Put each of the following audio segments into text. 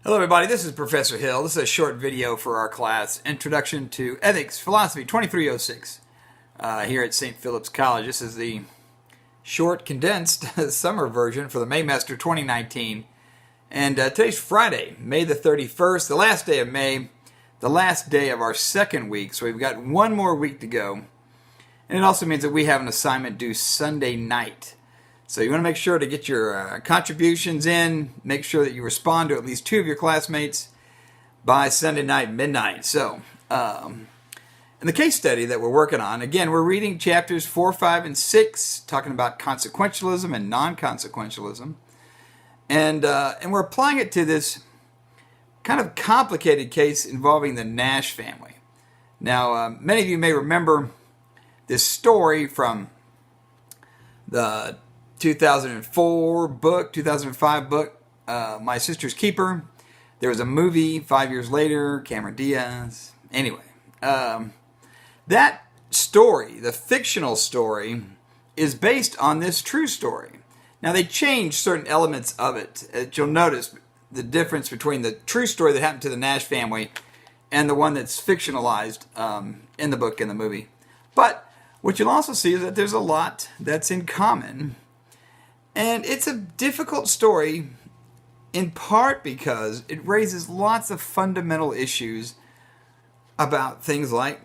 Hello everybody, this is Professor Hill. This is a short video for our class, Introduction to Ethics, Philosophy 2306, here at St. Philip's College. This is the short, condensed summer version for the Maymester 2019. And today's Friday, May the 31st, the last day of May, the last day of our second week. So we've got one more week to go. And it also means that we have an assignment due Sunday night. So you want to make sure to get your contributions in, make sure that you respond to at least two of your classmates by Sunday night, midnight. So, in the case study that we're working on, again, we're reading chapters 4, 5, and 6, talking about consequentialism and non-consequentialism. And we're applying it to this kind of complicated case involving the Nash family. Now, many of you may remember this story from the 2004 book, 2005 book, My Sister's Keeper. There was a movie 5 years later, Cameron Diaz. Anyway, that story, the fictional story, is based on this true story. Now, they changed certain elements of it. You'll notice the difference between the true story that happened to the Nash family and the one that's fictionalized in the book and the movie. But what you'll also see is that there's a lot that's in common. And it's a difficult story in part because it raises lots of fundamental issues about things like,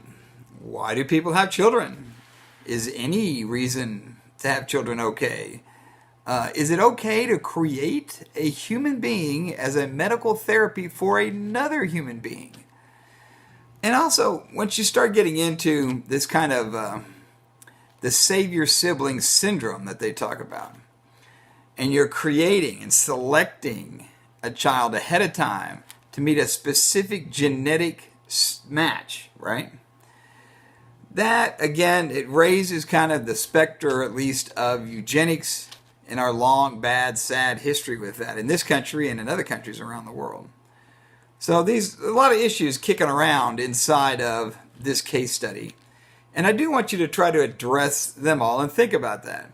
why do people have children? Is any reason to have children okay? Is it okay to create a human being as a medical therapy for another human being? And also, once you start getting into this kind of the savior-sibling syndrome that they talk about, and you're creating and selecting a child ahead of time to meet a specific genetic match, right? That, again, it raises kind of the specter, at least, of eugenics in our long, bad, sad history with that in this country and in other countries around the world. So a lot of issues kicking around inside of this case study. And I do want you to try to address them all and think about that.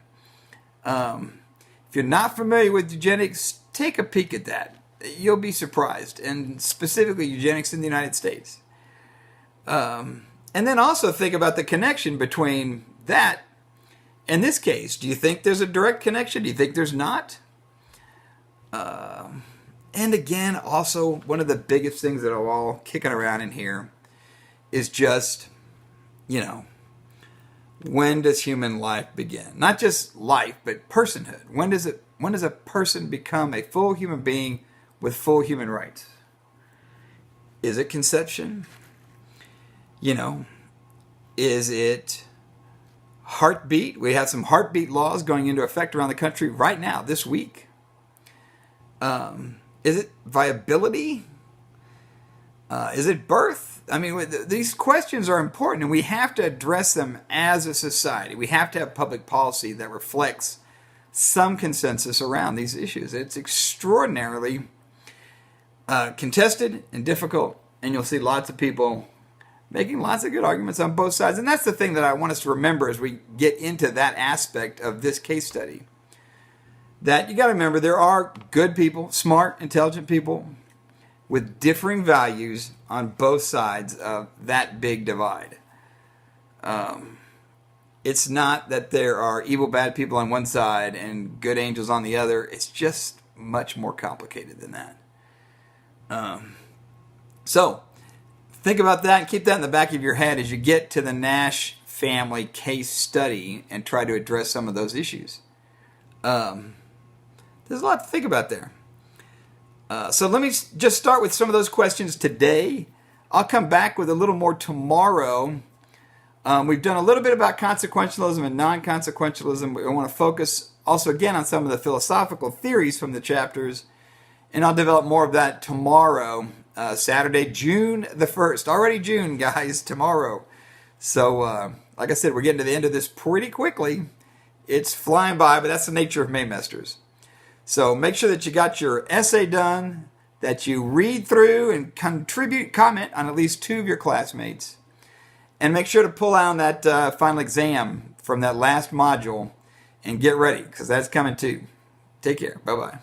If you're not familiar with eugenics, take a peek at that. You'll be surprised, and specifically eugenics in the United States. And then also think about the connection between that and this case. Do you think there's a direct connection? Do you think there's not? And again, also, one of the biggest things that are all kicking around in here is just, when does human life begin? Not just life, but personhood. When does a person become a full human being with full human rights? Is it conception? Is it heartbeat? We have some heartbeat laws going into effect around the country right now, this week. Is it viability? Is it birth? I mean, these questions are important, and we have to address them as a society. We have to have public policy that reflects some consensus around these issues. It's extraordinarily contested and difficult, and you'll see lots of people making lots of good arguments on both sides. And that's the thing that I want us to remember as we get into that aspect of this case study. That you got to remember there are good people, smart, intelligent people, with differing values on both sides of that big divide. It's not that there are evil, bad people on one side and good angels on the other. It's just much more complicated than that. So, think about that and keep that in the back of your head as you get to the Nash family case study and try to address some of those issues. There's a lot to think about there. So let me just start with some of those questions today. I'll come back with a little more tomorrow. We've done a little bit about consequentialism and non-consequentialism. We want to focus also again on some of the philosophical theories from the chapters. And I'll develop more of that tomorrow, Saturday, June the 1st. Already June, guys, tomorrow. So, like I said, we're getting to the end of this pretty quickly. It's flying by, but that's the nature of Maymesters. So make sure that you got your essay done, that you read through and comment on at least two of your classmates. And make sure to pull out that final exam from that last module and get ready, because that's coming too. Take care. Bye-bye.